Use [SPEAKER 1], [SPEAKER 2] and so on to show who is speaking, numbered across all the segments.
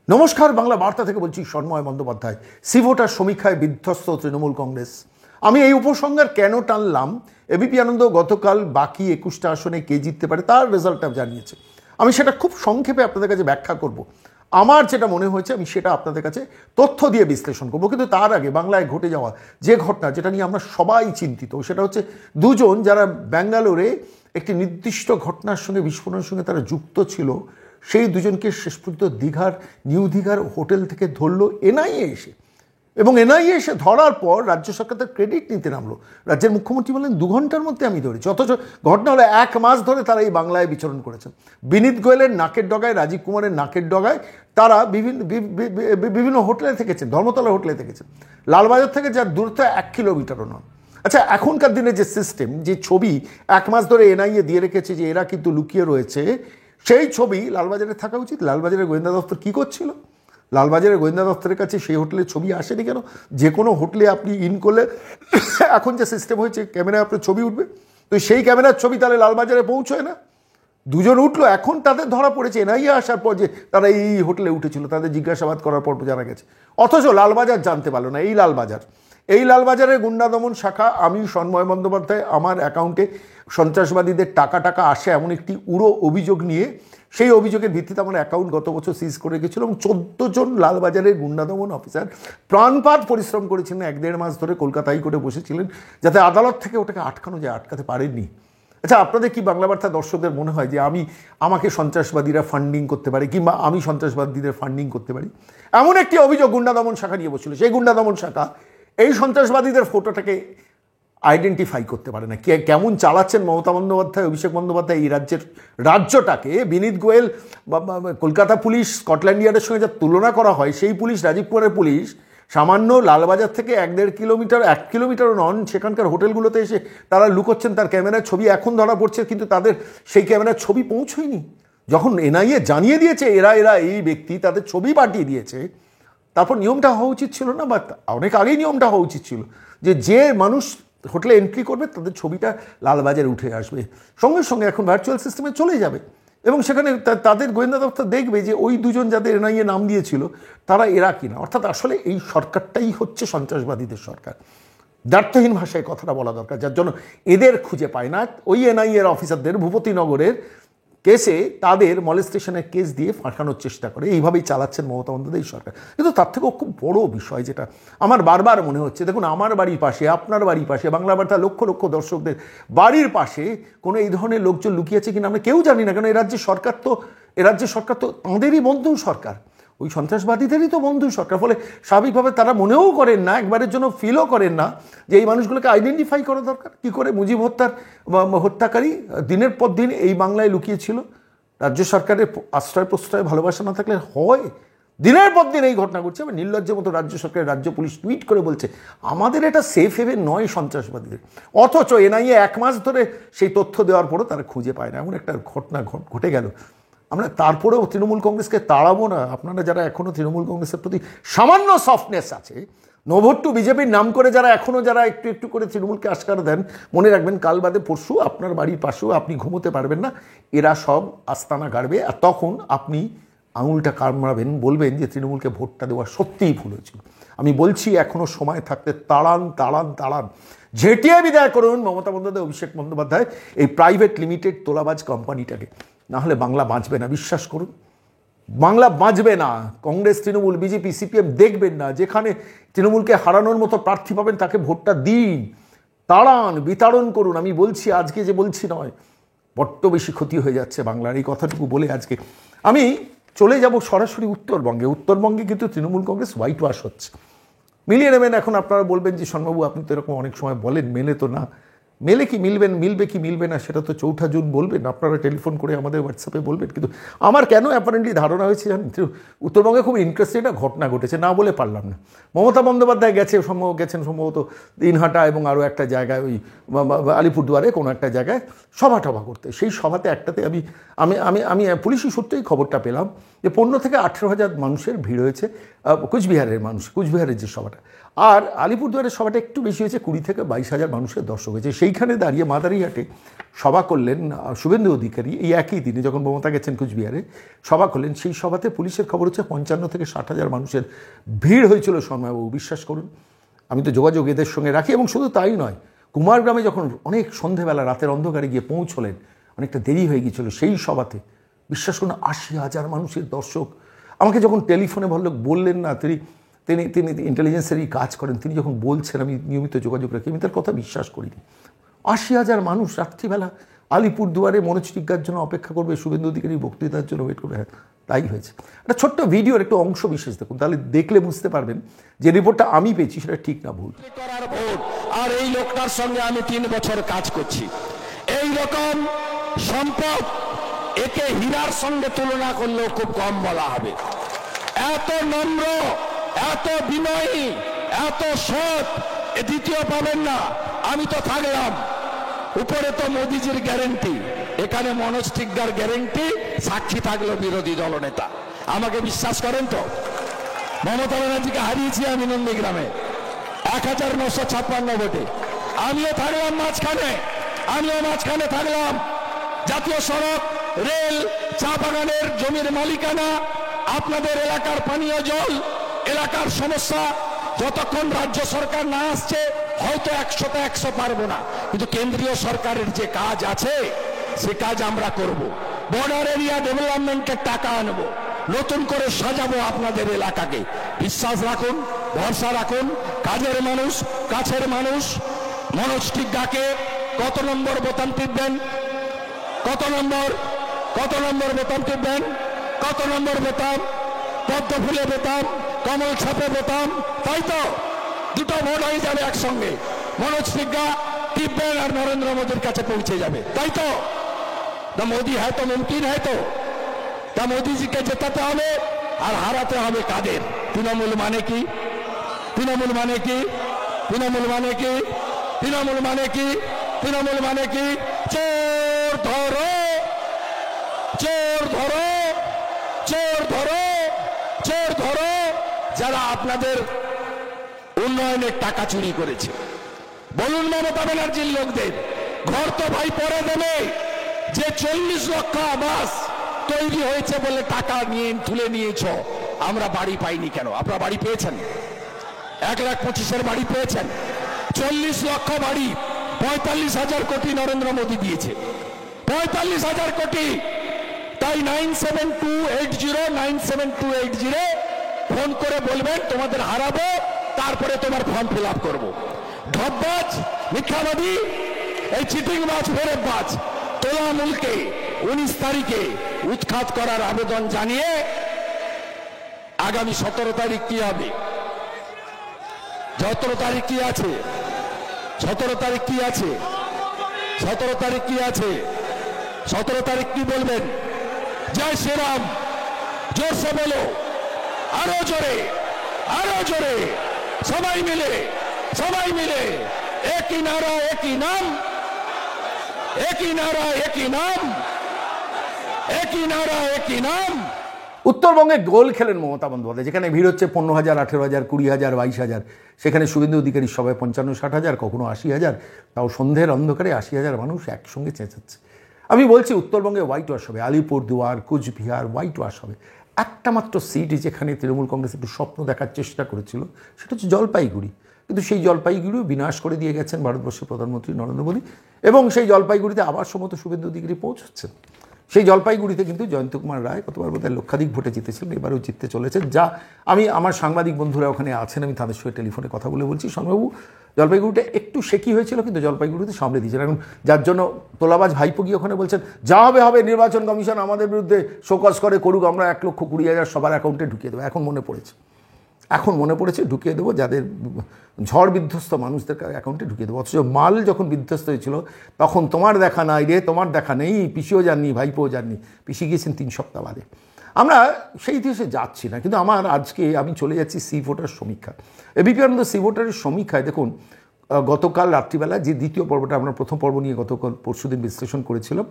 [SPEAKER 1] নমস্কার, বাংলা বার্তা থেকে বলছি সন্ময় বন্দ্যোপাধ্যায়। সিভোটার সমীক্ষায় বিধ্বস্ত তৃণমূল কংগ্রেস। আমি এই উপসংহার কেন টানলাম, এবিপি আনন্দ গতকাল বাকি 21টা আসনে কে জিততে পারে তার রেজাল্টটা জানিয়েছে। আমি সেটা খুব সংক্ষেপে আপনাদের কাছে ব্যাখ্যা করব। আমার যেটা মনে হয়েছে আমি সেটা আপনাদের কাছে তথ্য দিয়ে বিশ্লেষণ করবো। কিন্তু তার আগে বাংলায় ঘটে যাওয়া যে ঘটনা, যেটা নিয়ে আমরা সবাই চিন্তিত, সেটা হচ্ছে দুজন যারা ব্যাঙ্গালোরে একটি নির্দিষ্ট ঘটনার সঙ্গে, বিস্ফোরণের সঙ্গে তারা যুক্ত ছিল, সেই দুজনকে শেষ পর্যন্ত নিউ দীঘার হোটেল থেকে ধরলো এনআইএ এসে। এবং এনআইএ এসে ধরার পর রাজ্য সরকার তার ক্রেডিট নিতে নামলো। রাজ্যের মুখ্যমন্ত্রী বললেন 2 ঘন্টার মধ্যে আমি ধরেছি, অথচ ঘটনা হলো 1 মাস ধরে তারা এই বাংলায় বিচরণ করেছেন। বিনীত গোয়েলের নাকের ডগায়, রাজীব কুমারের নাকের ডগায় তারা বিভিন্ন হোটেলে থেকেছেন, ধর্মতলা হোটেলে থেকেছেন। লালবাজার থেকে যার দূরত্ব 1 কিলোমিটারও নয়। আচ্ছা, এখনকার দিনে যে সিস্টেম, যে ছবি 1 মাস ধরে এনআইএ দিয়ে রেখেছে যে এরা কিন্তু লুকিয়ে রয়েছে, সেই ছবি লালবাজারে থাকা উচিত। লালবাজারের গোয়েন্দা দপ্তর কী করছিল? লালবাজারের গোয়েন্দা দপ্তরের কাছে সেই হোটেলের ছবি আসেনি কেন? যে কোনো হোটেলে আপনি করলে এখন যে সিস্টেম হয়েছে, ক্যামেরায় আপনার ছবি উঠবে, তো সেই ক্যামেরার ছবি তাহলে লালবাজারে পৌঁছয় না। দুজন উঠলো, এখন তাদের ধরা পড়েছে এনআইএ আসার পর যে তারা এই হোটেলে উঠেছিল, তাদের জিজ্ঞাসাবাদ করার পর জানা গেছে। অথচ লালবাজার জানতে পারলো না। এই লালবাজারের গুন্ডা দমন শাখা, আমি সন্ময় বন্দ্যোপাধ্যায়, আমার অ্যাকাউন্টে সন্ত্রাসবাদীদের টাকা আসে এমন একটি উড়ো অভিযোগ নিয়ে, সেই অভিযোগের ভিত্তিতে আমার অ্যাকাউন্ট গত বছর সিজ করে গেছিল এবং 14 জন লালবাজারের গুন্ডা দমন অফিসার প্রাণপাত পরিশ্রম করেছিলেন, 1-1.5 মাস ধরে কলকাতা হাইকোর্টে বসেছিলেন, যাতে আদালত থেকে ওটাকে আটকানো যায়। আটকাতে পারেননি। আচ্ছা, আপনাদের কি বাংলা বার্তা দর্শকদের মনে হয় যে আমাকে সন্ত্রাসবাদীরা ফান্ডিং করতে পারে, কিংবা আমি সন্ত্রাসবাদীদের ফান্ডিং করতে পারি? এমন একটি অভিযোগ গুন্ডা দমন শাখা নিয়ে বসছিল। সেই গুন্ডা দমন শাখা এই সন্ত্রাসবাদীদের ফটোটাকে আইডেন্টিফাই করতে পারে না। কেমন চালাচ্ছেন মমতা বন্দ্যোপাধ্যায়, অভিষেক বন্দ্যোপাধ্যায় এই রাজ্যটাকে। বিনীত গোয়েল, কলকাতা পুলিশ, স্কটল্যান্ড ইয়ার্ডের সঙ্গে যা তুলনা করা হয়, সেই পুলিশ, রাজীব কুমারের পুলিশ, সামান্য লালবাজার থেকে 1-1.5 কিলোমিটার, 1 কিলোমিটারও নন, সেখানকার হোটেলগুলোতে এসে তারা লুকোচ্ছেন। তার ক্যামেরার ছবি এখন ধরা পড়ছে, কিন্তু তাদের সেই ক্যামেরার ছবি পৌঁছয়নি। যখন এনআইএ জানিয়ে দিয়েছে এরা এই ব্যক্তি, তাদের ছবি পাঠিয়ে দিয়েছে, তারপর নিয়মটা হওয়া উচিত ছিল না? বা অনেক আগেই নিয়মটা হওয়া উচিত ছিল যে মানুষ হোটেলে এন্ট্রি করবে তাদের ছবিটা লালবাজারে উঠে আসবে, সঙ্গে সঙ্গে এখন ভার্চুয়াল সিস্টেমে চলে যাবে, এবং সেখানে তাদের গোয়েন্দা দপ্তর দেখবে যে ওই দুজন যাদের এনআইএ নাম দিয়েছিল তারা এরা কিনা। অর্থাৎ আসলে এই সরকারটাই হচ্ছে সন্ত্রাসবাদীদের সরকার। দ্ব্যর্থহীন ভাষায় কথাটা বলা দরকার, যার জন্য এদের খুঁজে পায় না। ওই এনআইএর অফিসারদের ভূপতিনগরের কেসে তাদের মলেস্টেশনের কেস দিয়ে ফাঁসানোর চেষ্টা করে। এইভাবেই চালাচ্ছেন মমতা বন্দ্যোপাধ্যায় সরকার। কিন্তু তার থেকেও খুব বড় বিষয় যেটা আমার বারবার মনে হচ্ছে, দেখুন, আমার বাড়ির পাশে, আপনার বাড়ির পাশে, বাংলা বার্তা লক্ষ লক্ষ দর্শকদের বাড়ির পাশে কোনো এই ধরনের লোকজন লুকিয়ে আছে কিনা আমরা কেউ জানি না। কারণ এ রাজ্যের সরকার তো তাঁদেরই বন্ধু সরকার, ওই সন্ত্রাসবাদীদেরই তো বন্ধু সরকার। ফলে স্বাভাবিকভাবে তারা মনেও করেন না, একবারের জন্য ফিলও করেন না যে এই মানুষগুলোকে আইডেন্টিফাই করা দরকার। কী করে মুজিব হত্যাকারী দিনের পর দিন এই বাংলায় লুকিয়েছিল? রাজ্য সরকারের আশ্রয় প্রশ্রয় ভালোবাসা না থাকলে হয়? দিনের পর দিন এই ঘটনা ঘটছে। আবার নির্লজ্জের মতো রাজ্য সরকারের রাজ্য পুলিশ টুইট করে বলছে আমাদের এটা সেফ হেভেন নয় সন্ত্রাসবাদীদের। অথচ এনআইএ 1 মাস ধরে সেই তথ্য দেওয়ার পরও তারা খুঁজে পায় না। এমন একটা ঘটনা ঘটে গেল। আমরা তারপরেও তৃণমূল কংগ্রেসকে তাড়াবো না। আপনারা যারা এখনও তৃণমূল কংগ্রেসের প্রতি সামান্য সফটনেস আছে, নো ভোট টু বিজেপির নাম করে যারা একটু একটু করে তৃণমূলকে আশকারা দেন, মনে রাখবেন কাল বাদে পরশু আপনার বাড়ির পাশেও আপনি ঘুমোতে পারবেন না। এরা সব আস্তানা গাড়বে, আর তখন আপনি আঙুলটা কামড়াবেন, বলবেন যে তৃণমূলকে ভোটটা দেওয়া সত্যিই ভুল হয়েছিল। আমি বলছি এখনও সময় থাকতে তাড়ান, ঝেঁটিয়ে বিদায় করুন মমতা বন্দ্যোপাধ্যায়, অভিষেক বন্দ্যোপাধ্যায় এই প্রাইভেট লিমিটেড তোলাবাজ কোম্পানিটাকে। নাহলে বাংলা বাঁচবে না, বিশ্বাস করুন, বাংলা বাঁচবে না। কংগ্রেস, তৃণমূল, বিজেপি, সিপিএম দেখবেন না। যেখানে তৃণমূলকে হারানোর মতো প্রার্থী পাবেন তাকে ভোটটা দিন, বিতাড়ন করুন। আমি বলছি, আজকে যে বলছি নয়, বড্ড বেশি ক্ষতি হয়ে যাচ্ছে বাংলার। এই কথাটুকু বলে আজকে আমি চলে যাব সরাসরি উত্তরবঙ্গে কিন্তু তৃণমূল কংগ্রেস হোয়াইট ওয়াশ হচ্ছে। মিলিয়ে নেবেন। এখন আপনারা বলবেন যে শোনবাবু আপনি তো এরকম অনেক সময় বলেন, মেলে তো না। মিলবে কি মিলবে না সেটা তো 4 জুন বলবেন। আপনারা টেলিফোন করে আমাদের হোয়াটসঅ্যাপে বলবেন। কিন্তু আমার কেন অ্যাপারেন্টলি ধারণা হয়েছে জানেন, উত্তরবঙ্গে খুব ইন্টারেস্টিং একটা ঘটনা ঘটেছে, না বলে পারলাম না। মমতা বন্দ্যোপাধ্যায় গেছেন সম্ভবত দিনহাটা এবং আরও একটা জায়গায়, ওই আলিপুরদুয়ারে কোনো একটা জায়গায় সভা করতে। সেই সভাতে একটাতে আমি পুলিশি সূত্রেই খবরটা পেলাম যে 15 থেকে 18,000 মানুষের ভিড় হয়েছে কুচবিহারের যে সভাটা। আর আলিপুরদুয়ারের সভাটা একটু বেশি হয়েছে, 20 থেকে 22,000 মানুষের দর্শক হয়েছে। সেইখানে দাঁড়িয়ে মাদারিহাটে সভা করলেন শুভেন্দু অধিকারী, এই একই দিনে যখন মমতা গেছেন কুচবিহারে সভা করলেন। সেই সভাতে পুলিশের খবর হচ্ছে 55 থেকে 60,000 মানুষের ভিড় হয়েছিল সন্ময়বাবু, বিশ্বাস করুন। আমি তো যোগাযোগ এদের সঙ্গে রাখি, এবং শুধু তাই নয়, কুমারগ্রামে যখন অনেক সন্ধেবেলা রাতের অন্ধকারে গিয়ে পৌঁছলেন, অনেকটা দেরি হয়ে গিয়েছিল, সেই সভাতে বিশ্বাস করুন 80,000 মানুষের দর্শক। আমাকে যখন টেলিফোনে বললেন না, তিনি ইন্টেলিজেন্সেরই কাজ করেন, তিনি যখন বলছেন, আমি নিয়মিত যোগাযোগ রাখি, আমি তার কথা বিশ্বাস করিনি। 80,000 মানুষ রাত্রিবেলা আলিপুরদুয়ারে মনোজ টিগ্গার জন্য অপেক্ষা করবে, শুভেন্দু অধিকারীর বক্তৃতার জন্য ওয়েট করবে। হ্যাঁ, তাই হয়েছে। একটা ছোট্ট ভিডিওর একটু অংশ বিশেষ দেখুন, তাহলে দেখলে বুঝতে পারবেন যে রিপোর্টটা আমি পেয়েছি সেটা ঠিক না ভুল।
[SPEAKER 2] আর এই লোকটার সঙ্গে আমি 3 বছর কাজ করছি। এই রকম সম্পদ একে হীরার সঙ্গে তুলনা করলেও খুব কম বলা হবে। এত নম্র, এত বিনয়ী, এত সৎ এ দ্বিতীয় পাবেন না। আমি তো থাকলাম, উপরে তো মোদিজির গ্যারেন্টি, এখানে মনোজ টিগ্গার গ্যারেন্টি, সাক্ষী থাকলো বিরোধী দলনেতা। আমাকে বিশ্বাস করেন তো? মমতা ব্যানার্জিকে হারিয়েছি আমি নন্দীগ্রামে 1956 ভোটে। আমিও থাকলাম মাঝখানে থাকলাম। জাতীয় সড়ক, রেল, চা বাগানের জমির মালিকানা, আপনাদের এলাকার পানীয় জল, এলাকার সমস্যা, যতক্ষণ রাজ্য সরকার না আসছে হয়তো 100তে 100 পারবো না, কিন্তু কেন্দ্রীয় সরকারের যে কাজ আছে সে কাজ আমরা করব। বর্ডার এরিয়া ডেভেলপমেন্টের টাকা আনবো, নতুন করে সাজাবো আপনাদের এলাকাকে। বিশ্বাস রাখুন, ভরসা রাখুন। কাজের মানুষ, কাছের মানুষ মনোজ টিগ্গাকে কত নম্বর বোতাম টিপবেন? কত নম্বর বোতাম টিপবেন? কত নম্বর বোতাম? পদ্ম ফুলে বোতাম, কমল ছাপে বোতাম, তাই তো? দুটো ভোট হয়ে যাবে একসঙ্গে। মনোজ টিগ্গা টিপবেন আর নরেন্দ্র মোদীর কাছে পৌঁছে যাবে, তাই তো? মোদী হ্যাঁ তো মুমকিন হ্যাঁ তো? তা মোদীজিকে জেতাতে হবে আর হারাতে হবে কাদের? তৃণমূল মানে কি? তৃণমূল মানে কি? তৃণমূল মানে কি? তৃণমূল মানে কি? তৃণমূল মানে কি? চোর ধরো, চোর ধরো, চোর ধরো, চোর ধরো, যারা আপনাদের উন্নয়নের টাকা চুরি করেছে। বলুন মমতা ব্যানার্জির লোকদের, ঘর তো ভাই পরে দেবে। যে 40 লক্ষ আবাস তৈরি হয়েছে বলে টাকা নিয়ে তুলে নিয়েছ, আমরা বাড়ি পাইনি কেন? আপনারা বাড়ি পেয়েছেন? 1,25,000 বাড়ি পেয়েছেন। 40 লক্ষ বাড়ি, 45,000 কোটি নরেন্দ্র মোদী দিয়েছে। 45,000 কোটি। তাই 9728097280 ফোন করে বলবেন তোমাদের হারাবো, তারপরে তোমার ফর্ম ফিল আপ করবো। ঢপবাজ, মিথ্যাবাদী, এই চিটিংবাজ, ফেরতবাজ তোলামূলকে 19 তারিখে উৎখাত করার আবেদন জানিয়ে আগামী 17 তারিখ কি হবে? 17 তারিখ কি আছে? 17 তারিখ কি আছে? 17 তারিখ কি আছে? 17 তারিখ কি বলবেন? জয় শ্রীরাম, জোরসে বলো, আরো জোরে, আরো জোরে, সবাই মিলে, সবাই মিলে, একই নারা একই নাম, একই নারা একই নাম, একই নারা একই নাম।
[SPEAKER 1] উত্তরবঙ্গে গোল খেলেন মমতা বন্দ্যোপাধ্যায়, যেখানে ভিড় হচ্ছে 15,000, 18,000, 20,000, 22,000। সেখানে শুভেন্দু অধিকারীর সবাই 55-60,000, কখনো 80,000। তাও সন্ধ্যের অন্ধকারে 80,000 মানুষ একসঙ্গে চেঁচাচ্ছে। আমি বলছি উত্তরবঙ্গে হোয়াইট ওয়াশ হবে, আলিপুরদুয়ার, কুচবিহার হোয়াইট ওয়াশ হবে। একটা মাত্র সিট যেখানে তৃণমূল কংগ্রেস একটু স্বপ্ন দেখার চেষ্টা করেছিল, সেটা হচ্ছে জলপাইগুড়ি। কিন্তু সেই জলপাইগুড়িও বিনাশ করে দিয়ে গেছেন ভারতবর্ষের প্রধানমন্ত্রী নরেন্দ্র মোদী, এবং সেই জলপাইগুড়িতে আবার সম্ভবত শুভেন্দু অধিকারী পৌঁছচ্ছেন। সেই জলপাইগুড়িতে কিন্তু জয়ন্ত কুমার রায় গতবার বোধহয় লক্ষাধিক ভোটে জিতেছিলেন, এবারেও জিততে চলেছেন। যা আমি আমার সাংবাদিক বন্ধুরা ওখানে আছেন, আমি তাদের সঙ্গে টেলিফোনে কথা বলে বলছি, সৌম্যবাবু জলপাইগুড়িটা একটু শেকি হয়েছিল, কিন্তু জলপাইগুড়িতে সামলে দিয়েছেন। এখন যার জন্য তোলাবাজ ভাইপো গিয়ে ওখানে বলছেন যা হবে হবে, নির্বাচন কমিশন আমাদের বিরুদ্ধে শোকজ করে করুক, আমরা 1,20,000 সবার অ্যাকাউন্টে ঢুকিয়ে দেবো। এখন মনে পড়েছে ঢুকিয়ে দেবো, যাদের ঝড় বিধ্বস্ত মানুষদের অ্যাকাউন্টে ঢুকিয়ে দেবো। অথচ মাল যখন বিধ্বস্ত হয়েছিল তখন তোমার দেখা নাই রে, তোমার দেখা নেই, পিসিও যাননি, ভাইপোও যাননি, পিসি গিয়েছেন 3 সপ্তাহ বাদে। আমরা সেই ইতিহাসে যাচ্ছি না, কিন্তু আমি চলে যাচ্ছি সি ভোটার সমীক্ষা। এবিপি আনন্দ সি ভোটারের সমীক্ষায় দেখুন, গতকাল রাত্রিবেলা যে দ্বিতীয় পর্বটা আমরা প্রথম পর্ব নিয়ে গতকাল পরশুদিন বিশ্লেষণ করেছিলাম,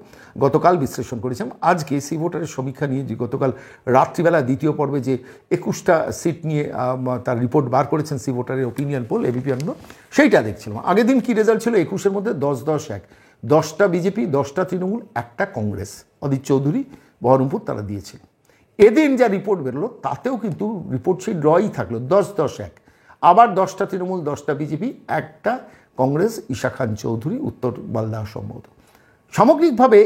[SPEAKER 1] গতকাল বিশ্লেষণ করেছিলাম, আজকে সি ভোটারের সমীক্ষা নিয়ে যে গতকাল রাত্রিবেলা দ্বিতীয় পর্বে যে 21টা সিট নিয়ে তার রিপোর্ট বার করেছেন সি ভোটারের ওপিনিয়ন পোল এবিপি আনন্দ, সেইটা দেখছিলাম। আগের দিন কী রেজাল্ট ছিল? 21-এর মধ্যে 10-10-1, 10টা বিজেপি, 10টা তৃণমূল, 1টা কংগ্রেস, অদিত চৌধুরী, বহরমপুর তারা দিয়েছিল। এদিন যা রিপোর্ট বেরোলো তাতেও কিন্তু রিপোর্ট সেই ড্রই থাকলো, 10-10-1, আবার 10টা তৃণমূল, 10টা বিজেপি, 1টা কংগ্রেস, ঈশা খান চৌধুরী, উত্তর মালদা সম্ভবত। সামগ্রিকভাবে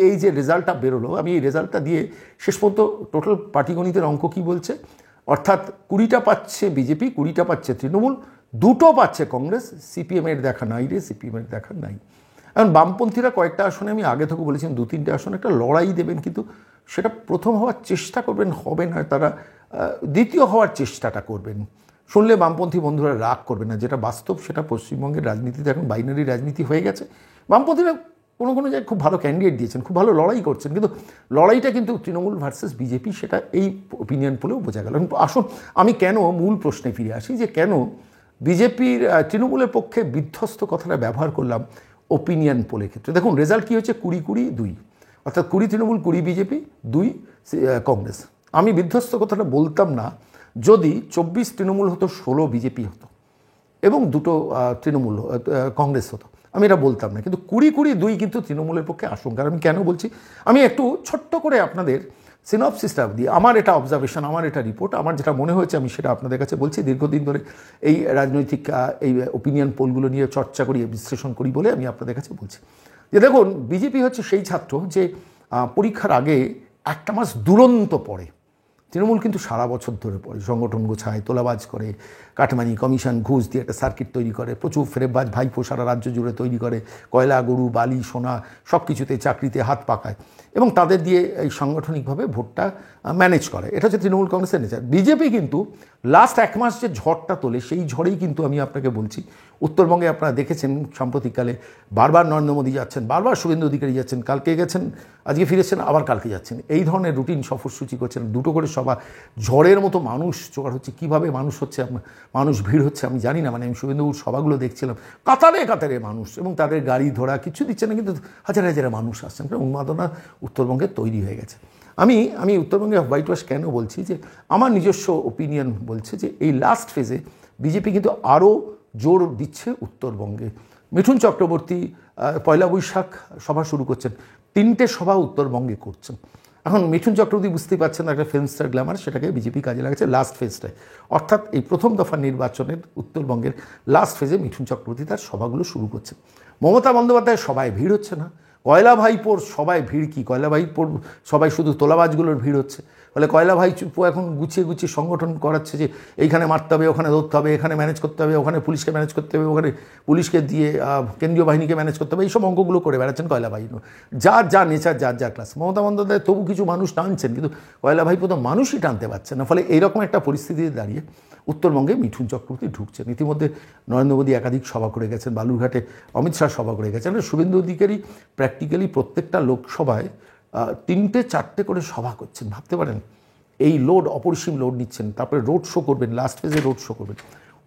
[SPEAKER 1] এই যে রেজাল্টটা বেরোলো, আমি এই রেজাল্টটা দিয়ে শেষ পর্যন্ত টোটাল পাটিগণিতের অঙ্ক কী বলছে, অর্থাৎ 20টা পাচ্ছে বিজেপি, 20টা পাচ্ছে তৃণমূল, 2টো পাচ্ছে কংগ্রেস। সিপিএমের দেখা নাই রে, সিপিএমের দেখা নাই। এখন বামপন্থীরা কয়েকটা আসনে, আমি আগে থেকে বলেছিলাম 2-3টে আসনে একটা লড়াই দেবেন, কিন্তু সেটা প্রথম হওয়ার চেষ্টা করবেন, হবে না, তারা দ্বিতীয় হওয়ার চেষ্টাটা করবেন। শুনলে বামপন্থী বন্ধুরা রাগ করবে না, যেটা বাস্তব সেটা পশ্চিমবঙ্গের রাজনীতিতে এখন বাইনারি রাজনীতি হয়ে গেছে। বামপন্থীরা কোনো কোনো জায়গায় খুব ভালো ক্যান্ডিডেট দিয়েছেন, খুব ভালো লড়াই করছেন, কিন্তু লড়াইটা কিন্তু তৃণমূল ভার্সেস বিজেপি, সেটা এই ওপিনিয়ন পোলেও বোঝা গেল। আসুন আমি কেন মূল প্রশ্নে ফিরে আসি, যে কেন বিজেপির তৃণমূলের পক্ষে বিধ্বস্ত কথাটা ব্যবহার করলাম ওপিনিয়ন পোলের ক্ষেত্রে। দেখুন রেজাল্ট কী হচ্ছে, 20-20-2, অর্থাৎ 20 তৃণমূল, 20 বিজেপি, 2 কংগ্রেস। আমি বিধ্বস্ত কথাটা বলতাম না যদি 24 তৃণমূল হতো, 16 বিজেপি হতো এবং 2টো তৃণমূল কংগ্রেস হতো, আমি এটা বলতাম না। কিন্তু 20-20-2 কিন্তু তৃণমূলের পক্ষে আশঙ্কা। আমি কেন বলছি, আমি একটু ছোট্ট করে আপনাদের সিনপসিসটা দিই। আমার এটা অবজারভেশন, আমার এটা রিপোর্ট, আমার যেটা মনে হয়েছে আমি সেটা আপনাদের কাছে বলছি। দীর্ঘদিন ধরে এই রাজনৈতিক এই ওপিনিয়ন পোলগুলো নিয়ে চর্চা করি, বিশ্লেষণ করি বলে আমি আপনাদের কাছে বলছি যে দেখুন, বিজেপি হচ্ছে সেই ছাত্র যে পরীক্ষার আগে একটা মাস দুরন্ত পড়ে। তৃণমূল কিন্তু সারা বছর ধরে পড়ে, সংগঠন গোছায়, তোলাবাজ করে, কাটমানি, কমিশন, ঘুষ দিয়ে একটা সার্কিট তৈরি করে, প্রচুর ফেরেববাজ ভাইপো সারা রাজ্য জুড়ে তৈরি করে, কয়লা, গরু, বালি, সোনা সব কিছুতে, চাকরিতে হাত পাকায় এবং তাদের দিয়ে এই সাংগঠনিকভাবে ভোটটা ম্যানেজ করে। এটা হচ্ছে তৃণমূল কংগ্রেসের নেচার। বিজেপি কিন্তু লাস্ট 1 মাস যে ঝড়টা তোলে, সেই ঝড়েই কিন্তু আমি আপনাকে বলছি, উত্তরবঙ্গে আপনারা দেখেছেন সাম্প্রতিককালে বারবার নরেন্দ্র মোদী যাচ্ছেন, বারবার শুভেন্দু অধিকারী যাচ্ছেন, কালকে গেছেন, আজকে ফিরেছেন, আবার কালকে যাচ্ছেন, এই ধরনের রুটিন সফরসূচি করছেন, 2টো করে সভা, ঝড়ের মতো মানুষ জোগাড় হচ্ছে। কীভাবে মানুষ হচ্ছে, মানুষ ভিড় হচ্ছে আমি জানি না, মানে আমি শুভেন্দুর সভাগুলো দেখছিলাম, কাতারে কাতারে মানুষ, এবং তাদের গাড়ি ঘোড়া কিছু দিচ্ছে না, কিন্তু হাজার হাজারে মানুষ আসছেন। উন্মাদনা উত্তরবঙ্গে তৈরি হয়ে গেছে। আমি উত্তরবঙ্গে হোয়াইট ওয়াশ কেন বলছি, যে আমার নিজস্ব ওপিনিয়ন বলছে যে এই লাস্ট ফেজে বিজেপি কিন্তু আরও জোর দিচ্ছে উত্তরবঙ্গে। মিঠুন চক্রবর্তী পয়লা বৈশাখ সভা শুরু করছেন, 3টে সভা উত্তরবঙ্গে করছেন। এখন মিঠুন চক্রবর্তী বুঝতেই পারছেন একটা ফিল্ম স্টার গ্ল্যামার, সেটাকে বিজেপি কাজে লাগাচ্ছে লাস্ট ফেজটায়, অর্থাৎ এই প্রথম দফা নির্বাচনের উত্তরবঙ্গের লাস্ট ফেজে মিঠুন চক্রবর্তী তার সভাগুলো শুরু করছে। মমতা বন্দ্যোপাধ্যায়ের সভায় ভিড় হচ্ছে না, কয়লা ভাইপোর সবাই ভিড় কি, কয়লা ভাইপোর সবাই শুধু তোলাবাজগুলোর ভিড় হচ্ছে। ফলে কয়লা ভাইপো এখন গুছিয়ে গুছিয়ে সংগঠন করাচ্ছে যে এইখানে মারতে হবে, ওখানে ধরতে হবে, এখানে ম্যানেজ করতে হবে, ওখানে পুলিশকে ম্যানেজ করতে হবে, ওখানে পুলিশকে দিয়ে কেন্দ্রীয় বাহিনীকে ম্যানেজ করতে হবে, এইসব অঙ্কগুলো করে বেড়াচ্ছেন কয়লা বাহিনী, যার যা নেচার, যার যা ক্লাস। মমতা বন্দ্যোপাধ্যায় তবু কিছু মানুষ টানছেন, কিন্তু কয়লা ভাইপো তো মানুষই টানতে পারছে না। ফলে এইরকম একটা পরিস্থিতিতে দাঁড়িয়ে উত্তরবঙ্গে মিঠুন চক্রবর্তী ঢুকছেন। ইতিমধ্যে নরেন্দ্র মোদী একাধিক সভা করে গেছেন, বালুরঘাটে অমিত শাহ সভা করে গেছেন। শুভেন্দু অধিকারী প্র্যাকটিক্যালি প্রত্যেকটা লোকসভায় 3টে-4টে করে সভা করছেন, ভাবতে পারেন। এই লোড, অপরিসীম লোড নিচ্ছেন, তারপরে রোড শো করবেন, লাস্ট ফেজে রোড শো করবেন।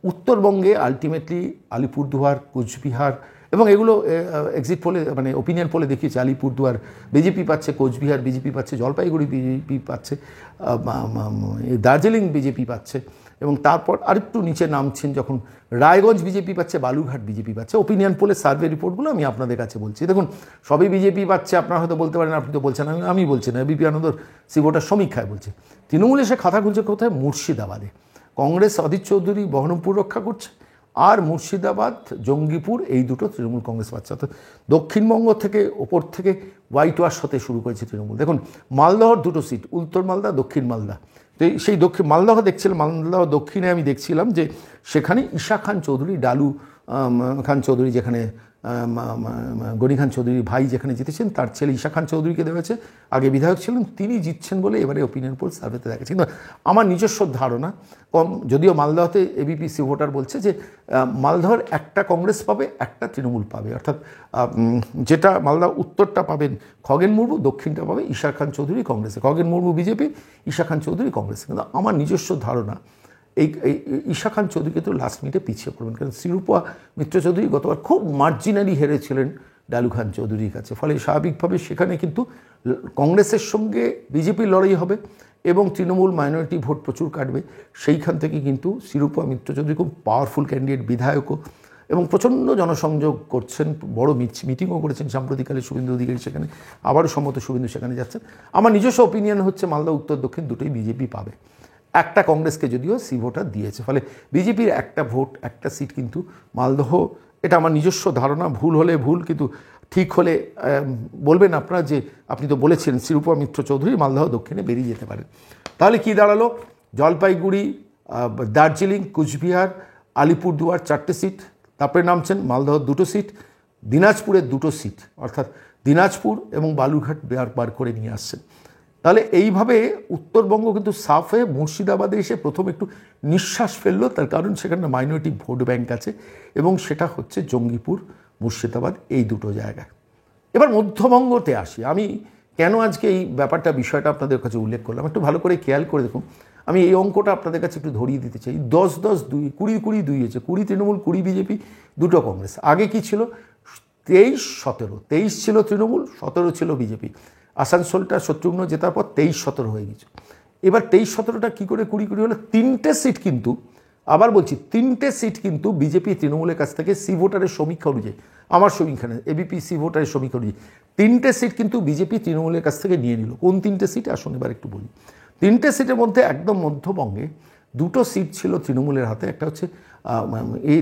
[SPEAKER 1] উত্তরবঙ্গে আলটিমেটলি আলিপুরদুয়ার, কোচবিহার, এবং এগুলো এক্সিট পোলে, মানে ওপিনিয়ন পোলে দেখিয়েছে, আলিপুরদুয়ার বিজেপি পাচ্ছে, কোচবিহার বিজেপি পাচ্ছে, জলপাইগুড়ি বিজেপি পাচ্ছে, দার্জিলিং বিজেপি পাচ্ছে, এবং তারপর আরেকটু নিচে নামছেন যখন, রায়গঞ্জ বিজেপি পাচ্ছে, বালুরঘাট বিজেপি পাচ্ছে। ওপিনিয়ন পোলে সার্ভে রিপোর্টগুলো আমি আপনাদের কাছে বলছি। দেখুন, সবই বিজেপি পাচ্ছে, আপনারা হয়তো বলতে পারেন আপনি তো বলছেন, আমি বলছি না, এবিপি আনন্দর সি ভোটার সমীক্ষায় বলছে। তৃণমূল এসে খাতা খুলছে কোথায়? মুর্শিদাবাদে। কংগ্রেস অদিত চৌধুরী বহরমপুর রক্ষা করছে, আর মুর্শিদাবাদ, জঙ্গিপুর, এই 2টো তৃণমূল কংগ্রেস পাচ্ছে। অর্থাৎ দক্ষিণবঙ্গ থেকে ওপর থেকে হোয়াইট ওয়াশ হতে শুরু করেছে তৃণমূল। দেখুন, মালদহর 2টো সিট, উত্তর মালদা, দক্ষিণ মালদা। তো সেই মালদহ দেখছিলাম, মালদহ দক্ষিণে আমি দেখছিলাম যে সেখানে ঈশা খান চৌধুরী, ডালু খান চৌধুরী, যেখানে গনি খান চৌধুরীর ভাই যেখানে জিতেছেন, তার ছেলে ঈশা খান চৌধুরীকে দেওয়া হয়েছে, আগে বিধায়ক ছিলেন, তিনি জিতছেন বলে এবারে ওপিনিয়ন পোল সার্ভেতে দেখাচ্ছে। কিন্তু আমার নিজস্ব ধারণা কম, যদিও মালদহতে এবিপি সি ভোটার বলছে যে মালদহর একটা কংগ্রেস পাবে, একটা তৃণমূল পাবে, অর্থাৎ যেটা মালদহ উত্তরটা পাবেন খগেন মুর্মু, দক্ষিণটা পাবে ঈশা খান চৌধুরী কংগ্রেসে, খগেন মুর্মু বিজেপি, ঈশা খান চৌধুরী কংগ্রেসে। কিন্তু আমার নিজস্ব ধারণা এই ঈশা খান চৌধুরীকে তো লাস্ট মিনিটে পিছিয়ে পড়বেন, কারণ শিরূপা মিত্র চৌধুরী গতবার খুব মার্জিনালি হেরেছিলেন ডালু খান চৌধুরীর কাছে। ফলে স্বাভাবিকভাবে সেখানে কিন্তু কংগ্রেসের সঙ্গে বিজেপির লড়াই হবে এবং তৃণমূল মাইনরিটি ভোট প্রচুর কাটবে। সেইখান থেকে কিন্তু শিরূপা মিত্র চৌধুরী খুব পাওয়ারফুল ক্যান্ডিডেট, বিধায়কও, এবং প্রচণ্ড জনসংযোগ করছেন, বড় মিটিংও করেছেন সাম্প্রতিককালে শুভেন্দু অধিকারী সেখানে, আবারও সম্মত শুভেন্দু সেখানে যাচ্ছেন। আমার নিজস্ব ওপিনিয়ন হচ্ছে মালদা উত্তর দক্ষিণ দুটোই বিজেপি পাবে, একটা কংগ্রেসকে যদিও সি ভোটার দিয়েছে। ফলে বিজেপির একটা ভোট, একটা সিট কিন্তু মালদহ, এটা আমার নিজস্ব ধারণা, ভুল হলে ভুল, কিন্তু ঠিক হলে বলবেন আপনারা যে আপনি তো বলেছেন শিরূপা মিত্র চৌধুরী মালদহ দক্ষিণে বেরিয়ে যেতে পারেন। তাহলে কি দাঁড়ালো? জলপাইগুড়ি, দার্জিলিং, কুচবিহার, আলিপুরদুয়ার 4টে সিট, তারপরে নামছেন মালদহ 2টো সিট, দিনাজপুরের 2টো সিট, অর্থাৎ দিনাজপুর এবং বালুরঘাট বার করে নিয়ে আসছেন। তাহলে এইভাবে উত্তরবঙ্গ কিন্তু সাফ হয়ে মুর্শিদাবাদে এসে প্রথম একটু নিঃশ্বাস ফেললো, তার কারণ সেখানে মাইনরিটি ভোট ব্যাংক আছে এবং সেটা হচ্ছে জঙ্গিপুর, মুর্শিদাবাদ, এই দুটো জায়গায়। এবার মধ্যবঙ্গতে আসি। আমি কেন আজকে এই বিষয়টা আপনাদের কাছে উল্লেখ করলাম, একটু ভালো করে খেয়াল করে দেখুন। আমি এই অঙ্কটা আপনাদের কাছে একটু ধরিয়ে দিতে চাই। 10-10-2, 20-20-2 হয়েছে, 20 তৃণমূল, 20 বিজেপি, 2টো কংগ্রেস। আগে কি ছিল? 23-17, 23 ছিল তৃণমূল, 17 ছিল বিজেপি। আসানসোলটা শত্রুঘ্ন জেতার পর 23-17 হয়ে গেছে। এবার 23-17টা কী করে 20-20 হলো? 3টে সিট কিন্তু, আবার বলছি 3টে সিট কিন্তু বিজেপি তৃণমূলের কাছ থেকে সি ভোটারের সমীক্ষা অনুযায়ী, আমার সমীক্ষানে এবিপি সি ভোটারের সমীক্ষা অনুযায়ী 3টে সিট কিন্তু বিজেপি তৃণমূলের কাছ থেকে নিয়ে নিল। কোন 3টে সিট আসুন এবার একটু বলি। 3টে সিটের মধ্যে একদম মধ্যবঙ্গে 2টো সিট ছিল তৃণমূলের হাতে, একটা হচ্ছে এই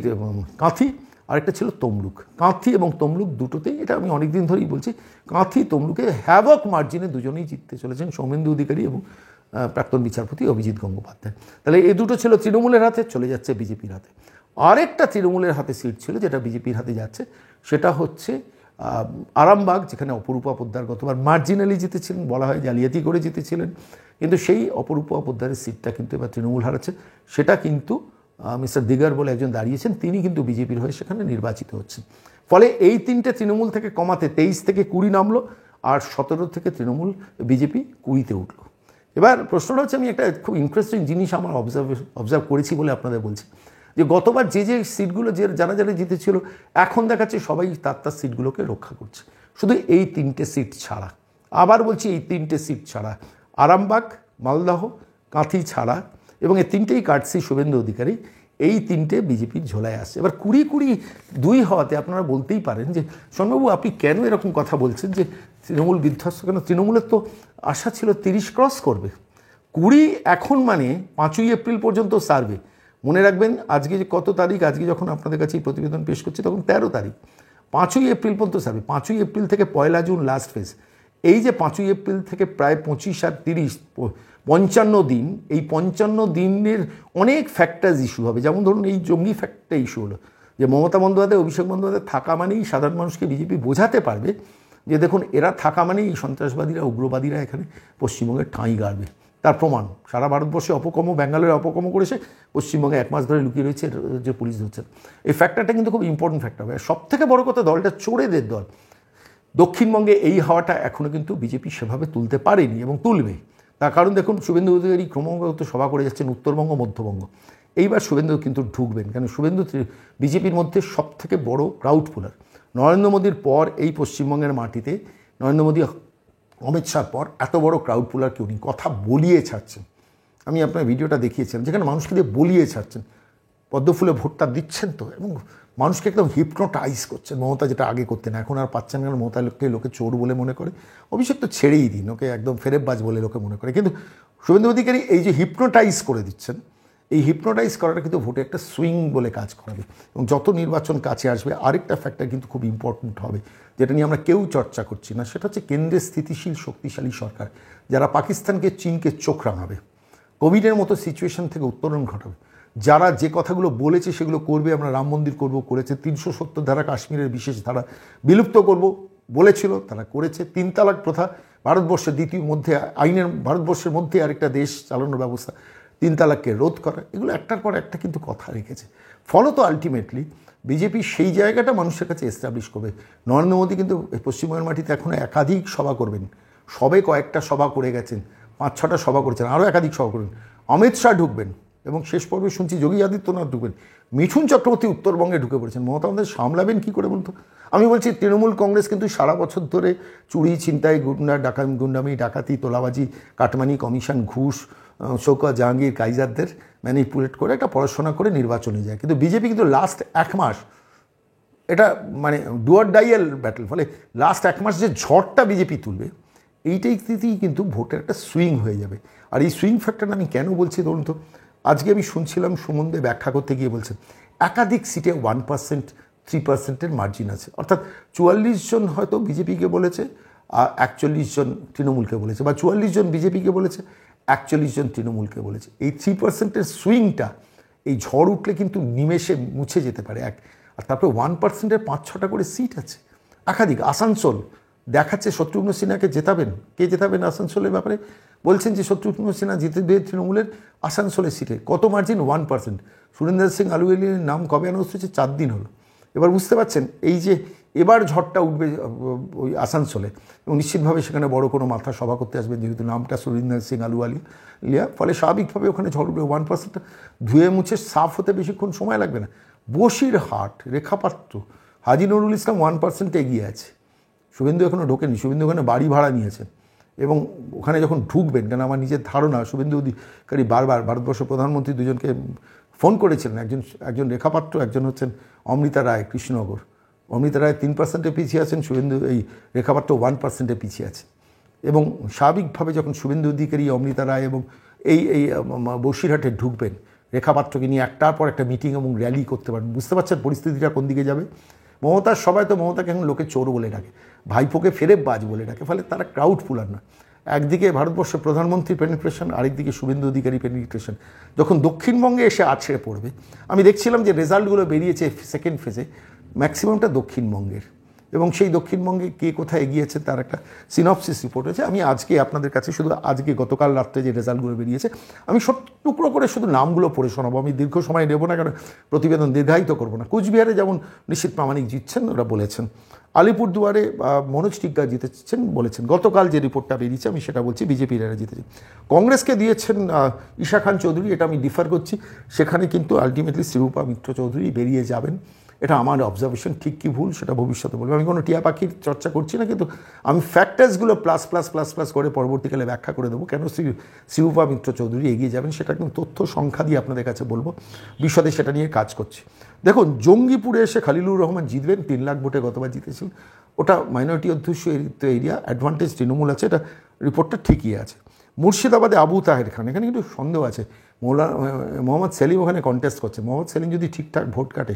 [SPEAKER 1] কাঁথি, আরেকটা ছিল তমলুক। কাঁথি এবং তমলুক দুটোতেই, এটা আমি অনেক দিন ধরেই বলছি, কাঁথি তমলুকে হ্যাভক মার্জিনে দুজনেই জিততে চলেছেন, সৌমেন্দু অধিকারী এবং প্রাক্তন বিচারপতি অভিজিৎ গঙ্গোপাধ্যায়। তাহলে এই দুটো ছিল তৃণমূলের হাতে, চলে যাচ্ছে বিজেপির হাতে। আরেকটা তৃণমূলের হাতে সিট ছিল যেটা বিজেপির হাতে যাচ্ছে, সেটা হচ্ছে আরামবাগ, যেখানে অপরূপা পোদ্দার গতবার মার্জিনালি জিতেছিলেন, বলা হয় জালিয়াতি করে জিতেছিলেন, কিন্তু সেই অপরূপা পোদ্দারের সিটটা কিন্তু এবার তৃণমূল হারাচ্ছে। সেটা কিন্তু মিস্টার দিগার বলে একজন দাঁড়িয়েছেন, তিনি কিন্তু বিজেপির হয়ে সেখানে নির্বাচিত হচ্ছেন। ফলে এই 3টে তৃণমূল থেকে কমাতে 23 থেকে 20 নামলো, আর 17 থেকে তৃণমূল বিজেপি 20-তে উঠলো। এবার প্রশ্নটা হচ্ছে, আমি একটা খুব ইন্টারেস্টিং জিনিস আমার অবজার্ভ করেছি বলে আপনাদের বলছি, যে গতবার যে সিটগুলো যারা জিতেছিল, এখন দেখাচ্ছে সবাই তার সিটগুলোকে রক্ষা করছে, শুধু এই 3টে সিট ছাড়া। আবার বলছি, এই 3টে সিট ছাড়া, আরামবাগ, মালদহ, কাঁথি ছাড়া, এবং এই 3টেই কাটছি শুভেন্দু অধিকারী, এই 3টে বিজেপির ঝোলায় আসছে। এবার 20-20-2 হওয়াতে আপনারা বলতেই পারেন যে সোমবাবু আপনি কেন এরকম কথা বলছেন, যে তৃণমূল বিধ্বস্ত কেন? তৃণমূলের তো আশা ছিল 30 ক্রস করবে। 20 এখন মানে 5ই এপ্রিল পর্যন্ত সার্ভে। মনে রাখবেন, আজকে যে কত তারিখ, আজকে যখন আপনাদের কাছে এই প্রতিবেদন পেশ করছি তখন 13 তারিখ, 5ই এপ্রিল পর্যন্ত সার্ভে। 5ই এপ্রিল থেকে 1 জুন লাস্ট ফেজ। এই যে 5ই এপ্রিল থেকে প্রায় 25 আর 30, 55 দিন, এই 55 দিনের অনেক ফ্যাক্টার্স ইস্যু হবে। যেমন ধরুন, এই জঙ্গি ফ্যাক্টর ইস্যু হলো, যে মমতা বন্দ্যোপাধ্যায়, অভিষেক বন্দ্যোপাধ্যায় থাকা মানেই সাধারণ মানুষকে বিজেপি বোঝাতে পারবে যে দেখুন, এরা থাকা মানেই এই সন্ত্রাসবাদীরা, উগ্রবাদীরা এখানে পশ্চিমবঙ্গের ঠাঁই গাড়বে। তার প্রমাণ সারা ভারতবর্ষে অপকর্ম, ব্যাঙ্গালোরে অপকর্ম করেছে, পশ্চিমবঙ্গে 1 মাস ধরে লুকিয়ে রয়েছে যে পুলিশ ধরছে। এই ফ্যাক্টরটা কিন্তু খুব ইম্পর্টেন্ট ফ্যাক্টর হবে। সবথেকে বড় কথা, দলটা চোরেদের দল। দক্ষিণবঙ্গে এই হাওয়াটা এখনও কিন্তু বিজেপি সেভাবে তুলতে পারেনি এবং তুলবে। তার কারণ দেখুন, শুভেন্দু অধিকারী ক্রমাগত সভা করে যাচ্ছেন উত্তরবঙ্গ, মধ্যবঙ্গ। এইবার শুভেন্দু কিন্তু ঢুকবেন, কারণ শুভেন্দু বিজেপির মধ্যে সবথেকে বড় ক্রাউড পুলার। নরেন্দ্র মোদীর পর এই পশ্চিমবঙ্গের মাটিতে, নরেন্দ্র মোদী, অমিত শাহর পর এত বড় ক্রাউড পুলার কেউ নেই। কথা বলিয়ে ছাড়ছেন। আমি আপনার ভিডিওটা দেখিয়েছিলাম, যেখানে মানুষকে দিয়ে বলিয়ে ছাড়ছেন, পদ্মফুলে ভোটটা দিচ্ছেন তো, এবং মানুষকে একদম হিপনোটাইজ করছেন। মমতা যেটা আগে করতেন, এখন আর পাচ্ছেন না, মমতাকে লোকে চোর বলে মনে করে। অভিষেক তো ছেড়েই দিন, ওকে একদম ফেরেববাজ বলে লোকে মনে করে। কিন্তু শুভেন্দু অধিকারী এই যে হিপনোটাইজ করে দিচ্ছেন, এই হিপনোটাইজ করাটা কিন্তু ভোটে একটা সুইং বলে কাজ করাবে। এবং যত নির্বাচন কাছে আসবে, আরেকটা ফ্যাক্টর কিন্তু খুব ইম্পর্টেন্ট হবে, যেটা নিয়ে আমরা কেউ চর্চা করছি না, সেটা হচ্ছে কেন্দ্রে স্থিতিশীল শক্তিশালী সরকার, যারা পাকিস্তানকে, চীনকে চোখ রাঙাবে, কোভিডের মতো সিচুয়েশন থেকে উত্তরণ ঘটাবে, যারা যে কথাগুলো বলেছে সেগুলো করবে। আমরা রাম মন্দির করব করেছে, 370 ধারা কাশ্মীরের বিশেষ ধারা বিলুপ্ত করব বলেছিল, তারা করেছে। 3 তালাক প্রথা, ভারতবর্ষের ভারতবর্ষের মধ্যে আরেকটা দেশ চালানোর ব্যবস্থা, 3 তালাককে রোধ করা, এগুলো একটার পর একটা কিন্তু কথা রেখেছে। ফলত আলটিমেটলি বিজেপি সেই জায়গাটা মানুষের কাছে এস্টাবলিশ করবে। নরেন্দ্র মোদী কিন্তু পশ্চিমবঙ্গের মাটিতে এখনও একাধিক সভা করবেন, সবে কয়েকটা সভা করে গেছেন, 5-6টা সভা করেছেন, আরও একাধিক সভা করবেন। অমিত শাহ ঢুকবেন, এবং শেষ পর্বে শুনছি যোগী আদিত্যনাথ ঢুকবেন, মিঠুন চক্রবর্তী উত্তরবঙ্গে ঢুকে পড়েছেন। মমতা আমাদের সামলাবেন কী করে বলতো? আমি বলছি তৃণমূল কংগ্রেস কিন্তু সারা বছর ধরে চুরি, ছিনতাই, গুন্ডামি, ডাকাতি, তোলাবাজি, কাটমানি, কমিশন, ঘুষ, শৌকত, জাহাঙ্গীর, কাইজারদের ম্যানিপুলেট করে একটা পড়াশোনা করে নির্বাচনে যায়। কিন্তু বিজেপি কিন্তু লাস্ট 1 মাস এটা মানে ডুয়ার ডাইয়েল ব্যাটল, ফলে লাস্ট 1 মাস যে ঝড়টা বিজেপি তুলবে এইটাই কিন্তু ভোটের একটা সুইং হয়ে যাবে। আর এই সুইং ফ্যাক্টরটা আমি কেন বলছি ধরুন তো, আজকে আমি শুনছিলাম সুমনদে ব্যাখ্যা করতে গিয়ে বলছেন একাধিক সিটে 1%, 3%-এর মার্জিন আছে, অর্থাৎ 44 জন হয়তো বিজেপিকে বলেছে আর 41 জন তৃণমূলকে বলেছে, বা 44 জন বিজেপিকে বলেছে, 41 জন তৃণমূলকে বলেছে। এই 3%-এর সুইংটা এই ঝড় উঠলে কিন্তু নিমেষে মুছে যেতে পারে। আর তারপরে 1%-এর 5-6টা করে সিট আছে একাধিক। আসানসোল দেখাচ্ছে শত্রুঘ্ন সিনহাকে জেতাবেন। কে জেতাবেন আসানসোলের ব্যাপারে? বলছেন যে শত্রুঘ্ন সিনহা জিতবে তৃণমূলের আসানসোলের সিটে। কত মার্জিন? 1%। সুরেন্দ্র সিং আলুওয়ালিয়ার নাম কবে অ্যানাউন্স হয়েছে? 4 দিন হলো। এবার বুঝতে পারছেন এই যে এবার ঝড়টা উঠবে ওই আসানসোলে, এবং নিশ্চিতভাবে সেখানে বড় কোনো মাথা সভা করতে আসবেন, যেহেতু নামটা সুরেন্দ্র সিং আলুওয়ালিয়া, ফলে স্বাভাবিকভাবে ওখানে ঝড় উঠবে। 1%টা ধুয়ে মুছে সাফ হতে বেশিক্ষণ সময় লাগবে না। বসিরহাট, রেখাপাত্র, হাজী নুরুল ইসলাম 1%-এ এগিয়ে আছে। শুভেন্দু এখনও ঢোকেনি, শুভেন্দু ওখানে বাড়ি ভাড়া নিয়েছেন, এবং ওখানে যখন ঢুকবেন, কেন আমার নিজের ধারণা শুভেন্দু অধিকারী বারবার ভারতবর্ষের প্রধানমন্ত্রী দুজনকে ফোন করেছিলেন, একজন রেখাপাত্র, একজন হচ্ছেন অমৃতা রায় কৃষ্ণনগর। অমৃতা রায় 3%-এ পিছিয়ে আছেন, শুভেন্দু এই রেখাপাত্র 1%-এ পিছিয়ে আছে। এবং স্বাভাবিকভাবে যখন শুভেন্দু অধিকারী, অমৃতা রায় এবং এই বসিরহাটে ঢুকবেন, রেখাপাত্রকে নিয়ে একটার পর একটা মিটিং এবং র্যালি করতে পারবেন। বুঝতে পারছেন পরিস্থিতিটা কোন দিকে যাবে? মমতার সবাই তো মমতাকে এখন লোকে চোর বলে ডাকে, ভাইপোকে ফেরেববাজ বলে ডাকে, ফলে তারা ক্রাউড পুলার না। একদিকে ভারতবর্ষের প্রধানমন্ত্রীর পেনিট্রেশন, আরেকদিকে শুভেন্দু অধিকারী পেনিট্রেশন যখন দক্ষিণবঙ্গে এসে আছড়ে পড়বে। আমি দেখছিলাম যে রেজাল্টগুলো বেরিয়েছে সেকেন্ড ফেজে, ম্যাক্সিমামটা দক্ষিণবঙ্গের, এবং সেই দক্ষিণবঙ্গে কে কোথায় এগিয়েছে তার একটা সিনপসিস রিপোর্ট হয়েছে। আমি আজকে আপনাদের কাছে শুধু আজকে গতকাল রাত্রে যে রেজাল্টগুলো বেরিয়েছে আমি টুকরো করে শুধু নামগুলো পড়ে শোনাবো। আমি দীর্ঘ সময় নেব না, কারণ প্রতিবেদন দীর্ঘায়িত করবো না। কুচবিহারে যেমন নিশ্চিত প্রামাণিক জিতছেন ওরা বলেছেন, আলিপুরদুয়ারে মনোজ টিগ্গা জিতেছেন বলেছেন। গতকাল যে রিপোর্টটা বেরিয়েছে আমি সেটা বলছি, বিজেপির এরা জিতেছে। কংগ্রেসকে দিয়েছেন ঈশা খান চৌধুরী, এটা আমি ডিফার করছি। সেখানে কিন্তু আলটিমেটলি শ্রীরূপা মিত্র চৌধুরী বেরিয়ে যাবেন, এটা আমার অবজারভেশন। ঠিক কি ভুল সেটা ভবিষ্যতে বলবো। আমি কোনো টিয়া পাখির চর্চা করছি না, কিন্তু আমি ফ্যাক্টার্সগুলো প্লাস প্লাস প্লাস প্লাস করে পরবর্তীকালে ব্যাখ্যা করে দেবো কেন শ্রীরূপা মিত্র চৌধুরী এগিয়ে যাবেন। সেটা কিন্তু তথ্য সংখ্যা দিয়ে আপনাদের কাছে বলবো, বিশদে সেটা নিয়ে কাজ করছি। দেখুন, জঙ্গিপুরে এসে খালিলুর রহমান জিতবেন, 3 লাখ ভোটে গতবার জিতেছিলেন। ওটা মাইনরিটি অধ্যুষিত এরিয়া, অ্যাডভান্টেজ তৃণমূল আছে, এটা রিপোর্টটা ঠিকই আছে। মুর্শিদাবাদে আবু তাহের খান, এখানে কিন্তু সন্দেহ আছে। মোহাম্মদ সেলিম ওখানে কন্টেস্ট করছে। মোহাম্মদ সেলিম যদি ঠিকঠাক ভোট কাটে,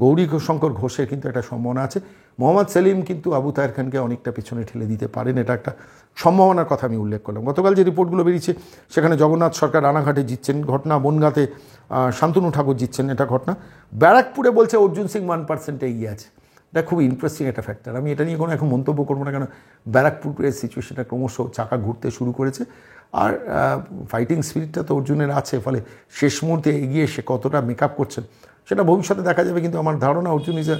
[SPEAKER 1] গৌরী শঙ্কর ঘোষের কিন্তু একটা সম্ভাবনা আছে। মোহাম্মদ সেলিম কিন্তু আবু তাহের খানকে অনেকটা পেছনে ঠেলে দিতে পারেন, এটা একটা সম্ভাবনার কথা আমি উল্লেখ করলাম। গতকাল যে রিপোর্টগুলো বেরিয়েছে সেখানে জগন্নাথ সরকার রানাঘাটে জিতছেন ঘটনা, বনগাঁতে শান্তনু ঠাকুর জিতছেন এটা ঘটনা। ব্যারাকপুরে বলছে অর্জুন সিং 1%-এ এগিয়ে আছে। এটা খুব ইন্টারেস্টিং একটা ফ্যাক্টর। আমি এটা নিয়ে কোনো এখন মন্তব্য করবো না, কেন ব্যারাকপুরের সিচুয়েশনটা ক্রমশ চাকা ঘুরতে শুরু করেছে। আর ফাইটিং স্পিরিটটা তো অর্জুনের আছে, ফলে শেষ মুহূর্তে এগিয়ে সে কতটা মেকআপ করছেন সেটা ভবিষ্যতে দেখা যাবে। কিন্তু আমার ধারণা অর্জুন ইজ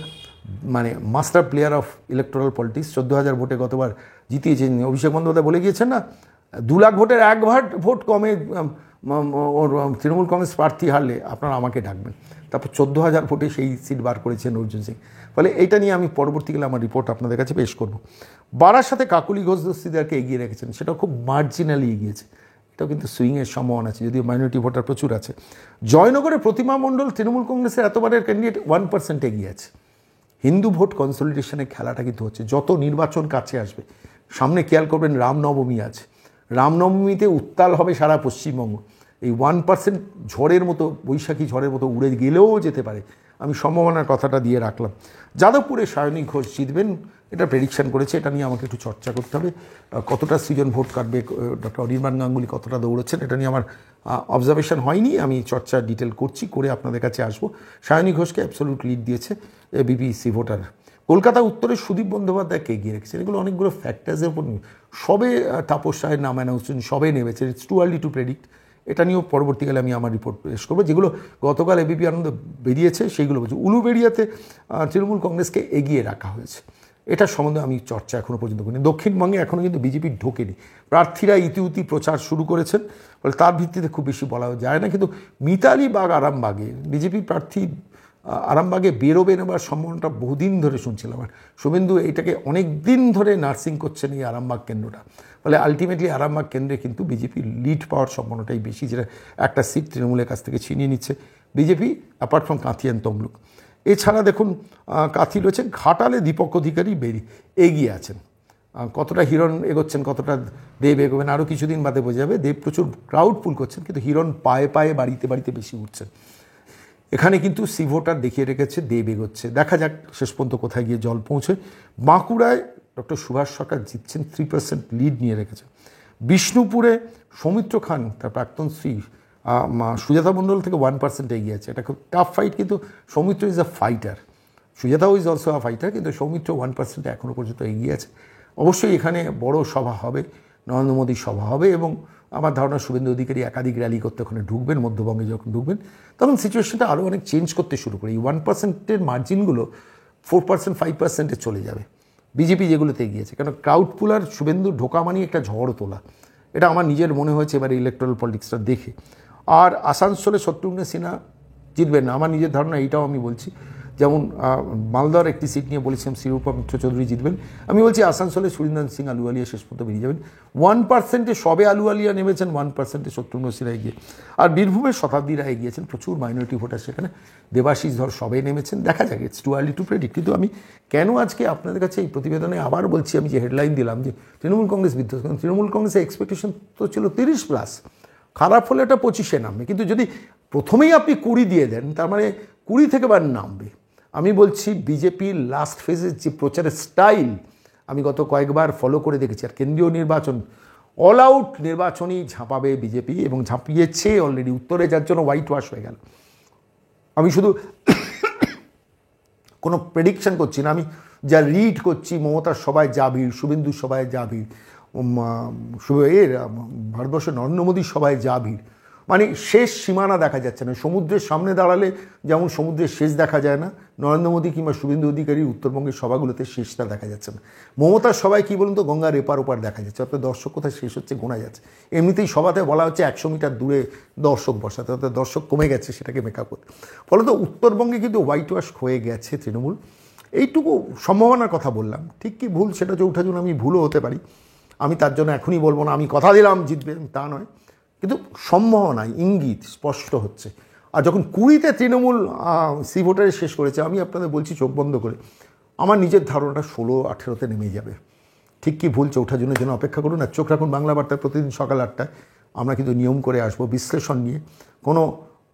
[SPEAKER 1] মানে master player of electoral politics. 14,000 ভোটে গতবার জিতিয়েছেন। অভিষেক বন্দ্যোপাধ্যায় বলে গিয়েছেন না, 2 লাখ ভোটের 1 ভোট কমে ওর তৃণমূল কংগ্রেস প্রার্থী হারলে আপনারা আমাকে ডাকবেন। তারপর 14,000 ভোটে সেই সিট বার করেছেন অর্জুন সিং। ফলে এইটা নিয়ে আমি পরবর্তীকালে আমার রিপোর্ট আপনাদের কাছে পেশ করব। বারাসাতে কাকুলি ঘোষ দস্তিদারকে এগিয়ে রেখেছেন, সেটা খুব মার্জিনালি এগিয়েছে। এটাও কিন্তু সুইংয়ের সম্ভাবনা আছে, যদিও মাইনরিটি ভোটার প্রচুর আছে। জয়নগরে প্রতিমা মণ্ডল তৃণমূল কংগ্রেসের এতবারের ক্যান্ডিডেট 1% এগিয়ে আছে। হিন্দু ভোট কনসলিডেশনের খেলাটা কিন্তু হচ্ছে, যত নির্বাচন কাছে আসবে। সামনে খেয়াল করবেন রামনবমী আছে, রামনবমীতে উত্তাল হবে সারা পশ্চিমবঙ্গ। এই 1% ঝড়ের মতো, বৈশাখী ঝড়ের মতো উড়ে গেলেও যেতে পারে। আমি সম্ভাবনার কথাটা দিয়ে রাখলাম। যাদবপুরে সায়নী ঘোষ জিতবেন, এটা প্রেডিকশান করেছে। এটা নিয়ে আমাকে একটু চর্চা করতে হবে। কতটা সৃজন ভোট কাটবে, ডক্টর অনির্বাণ গাঙ্গুলি কতটা দৌড়চ্ছেন, এটা নিয়ে আমার অবজারভেশন হয়নি। আমি চর্চা ডিটেল করছি, করে আপনাদের কাছে আসবো। সায়নী ঘোষকে অ্যাবসলিউট লিড দিয়েছে বিপিসি ভোটার। কলকাতা উত্তরে সুদীপ বন্দ্যোপাধ্যায়কে এগিয়ে রেখেছেন। এগুলো অনেকগুলো ফ্যাক্টার্সের উপর সবে তাপস রায়ের নাম অ্যানাউন্সমেন্ট সবে নেমেছে। It's too early to predict. এটা নিয়েও পরবর্তীকালে আমি আমার রিপোর্ট পেশ করবো। যেগুলো গতকাল এবিপি আনন্দ বেরিয়েছে সেইগুলো বলছি। উলুবেড়িয়াতে তৃণমূল কংগ্রেসকে এগিয়ে রাখা হয়েছে। এটা সম্বন্ধে আমি চর্চা এখনও পর্যন্ত করিনি। দক্ষিণবঙ্গে এখনও কিন্তু বিজেপি ঢোকেনি, প্রার্থীরা ইতিউতি প্রচার শুরু করেছেন, ফলে তার ভিত্তিতে খুব বেশি বলা যায় না। কিন্তু মিতালি বাগ আরামবাগে বিজেপি প্রার্থী আরামবাগে বেরোবেন এবার সম্ভাবনাটা বহুদিন ধরে শুনছিলাম। আর শুভেন্দু এটাকে অনেক দিন ধরে নার্সিং করছেন এই আরামবাগ কেন্দ্রটা, ফলে আলটিমেটলি আরামবাগ কেন্দ্রে কিন্তু বিজেপি লিড পাওয়ার সম্ভাবনাটাই বেশি, যেটা একটা সিট তৃণমূলের কাছ থেকে ছিনিয়ে নিচ্ছে BJP, apart from Kanthi and Tamluk. এছাড়া দেখুন কাঁথি রয়েছে, ঘাটালে দীপক অধিকারী এগিয়ে আছেন। কতটা হিরণ এগোচ্ছেন, কতটা দেব এগোবেন আরও কিছুদিন বাদে বোঝা যাবে। দেব প্রচুর ক্রাউড পুল করছেন, কিন্তু হিরণ পায়ে পায়ে বাড়িতে বাড়িতে বেশি উঠছেন। এখানে কিন্তু সি ভোটার দেখিয়ে রেখেছে দেব এগোচ্ছে, দেখা যাক শেষ পর্যন্ত কোথায় গিয়ে জল পৌঁছে। বাঁকুড়ায় ডক্টর সুভাষ সরকার জিতছেন, 3% লিড নিয়ে রেখেছে। বিষ্ণুপুরে সৌমিত্র খান তার প্রাক্তন স্ত্রী সুজাতা মণ্ডল থেকে 1% এগিয়ে আছে। এটা খুব টাফ ফাইট, কিন্তু সৌমিত্র ইজ আ ফাইটার, সুজাতাও ইজ অলসো আ ফাইটার, কিন্তু সৌমিত্র 1% এখনও পর্যন্ত এগিয়ে আছে। অবশ্যই এখানে বড় সভা হবে, নরেন্দ্র মোদীর সভা হবে, এবং আমার ধারণা শুভেন্দু অধিকারী একাধিক র্যালি করতে ওখানে ঢুকবেন। মধ্যবঙ্গে যখন ঢুকবেন তখন সিচুয়েশনটা আরও অনেক চেঞ্জ করতে শুরু করে। এই 1%-এর মার্জিনগুলো 4%, 5%-এ চলে যাবে বিজেপি যেগুলোতে এগিয়েছে, কারণ ক্রাউড পুলার শুভেন্দু ঢোকা মানে একটা ঝড় তোলা, এটা আমার নিজের মনে হয়েছে এবারে ইলেকট্রাল পলিটিক্সটা দেখে। আর আসানসোলে শত্রুঘ্ন সিনহা জিতবেন না, আমার নিজের ধারণা এইটাও আমি বলছি। যেমন মালদার একটি সিট নিয়ে বলেছিলাম শিরূপা মিত্র চৌধুরী জিতবেন, আমি বলছি আসানসোলে সুরিন্দর সিং আলুওয়ালিয়া শেষ পর্যন্ত বেরিয়ে যাবেন। 1%-এ সবে আলুওয়ালিয়া নেমেছেন, 1%-এ শত্রুঘ্ন সিনহা এগিয়ে। আর বীরভূমের শতাব্দী রায় এগিয়েছেন, প্রচুর মাইনরিটি ভোটার সেখানে। দেবাশিস ধর সবে নেমেছেন, দেখা যাক, it's too early to predict. কিন্তু আমি কেন আজকে আপনাদের কাছে এই প্রতিবেদনে আবার বলছি, আমি যে হেডলাইন দিলাম যে তৃণমূল কংগ্রেস বিধ্বস্ত, কারণ তৃণমূল কংগ্রেসের এক্সপেকটেশন তো ছিল 30+, খারাপ হলে এটা 25-এ নামবে, কিন্তু যদি প্রথমেই আপনি 20 দিয়ে দেন তার মানে 20 থেকে বার নামবে। আমি বলছি বিজেপির লাস্ট ফেজের যে প্রচারের স্টাইল আমি গত কয়েকবার ফলো করে দেখেছি, আর কেন্দ্রীয় নির্বাচন অল আউট নির্বাচনই ঝাঁপাবে বিজেপি, এবং ঝাঁপিয়েছে অলরেডি। উত্তরে যার জন্য হোয়াইট ওয়াশ হয়ে গেল। আমি শুধু কোনো প্রেডিকশন করছি না, আমি যা রিড করছি, মমতার সবাই যা ভিড়, শুভেন্দুর সবাই যা ভিড়, ভারতবর্ষের নরেন্দ্র মোদীর সবাই যা ভিড়, মানে শেষ সীমানা দেখা যাচ্ছে না। সমুদ্রের সামনে দাঁড়ালে যেমন সমুদ্রের শেষ দেখা যায় না, নরেন্দ্র মোদী কিংবা শুভেন্দু অধিকারীর উত্তরবঙ্গের সভাগুলোতে শেষটা দেখা যাচ্ছে না। মমতার সবাই কী বলুন তো, গঙ্গার এপার ওপার দেখা যাচ্ছে, অর্থাৎ দর্শক কোথায় শেষ হচ্ছে গোনা যাচ্ছে। এমনিতেই সভাতে বলা হচ্ছে 100 মিটার দূরে দর্শক বসাতে, অর্থাৎ দর্শক কমে গেছে, সেটাকে মেকআপ করতে। ফলত উত্তরবঙ্গে কিন্তু হোয়াইট ওয়াশ হয়ে গেছে তৃণমূল। এইটুকু সম্ভাবনার কথা বললাম, ঠিক কি ভুল সেটা চৌঠাজুন আমি ভুলও হতে পারি, আমি তার জন্য এখনই বলবো না আমি কথা দিলাম জিতবে, তা নয়, কিন্তু সম্ভাবনায় ইঙ্গিত স্পষ্ট হচ্ছে। আর যখন 20-তে তৃণমূল সি ভোটারে শেষ করেছে, আমি আপনাদের বলছি চোখ বন্ধ করে, আমার নিজের ধারণাটা 16-18-তে নেমে যাবে। ঠিক কি ভুল চৌঠাজুনের জন্য অপেক্ষা করুন। আর চোখ রাখুন বাংলা বার্তায় প্রতিদিন সকাল 8টায়। আমরা কিন্তু নিয়ম করে আসবো, বিশ্লেষণ নিয়ে, কোনো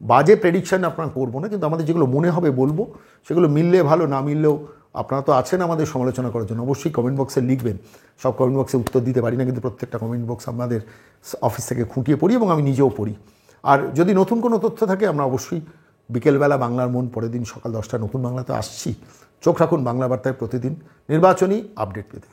[SPEAKER 1] বাজে প্রেডিকশান আপনারা করবো না, কিন্তু আমাদের যেগুলো মনে হবে বলবো, সেগুলো মিললে ভালো, না মিললেও আপনারা তো আছেন আমাদের সমালোচনা করার জন্য, অবশ্যই কমেন্ট বক্সে লিখবেন। সব কমেন্ট বক্সে উত্তর দিতে পারি না, কিন্তু প্রত্যেকটা কমেন্ট বক্স আমাদের অফিস থেকে খুঁটিয়ে পড়ি, এবং আমি নিজেও পড়ি। আর যদি নতুন কোনো তথ্য থাকে আমরা অবশ্যই বিকেলবেলা বাংলার মন, পরের দিন সকাল 10টায় নতুন বাংলাতে আসছি। চোখ রাখুন বাংলা বার্তায় প্রতিদিন নির্বাচনী আপডেট পেতে।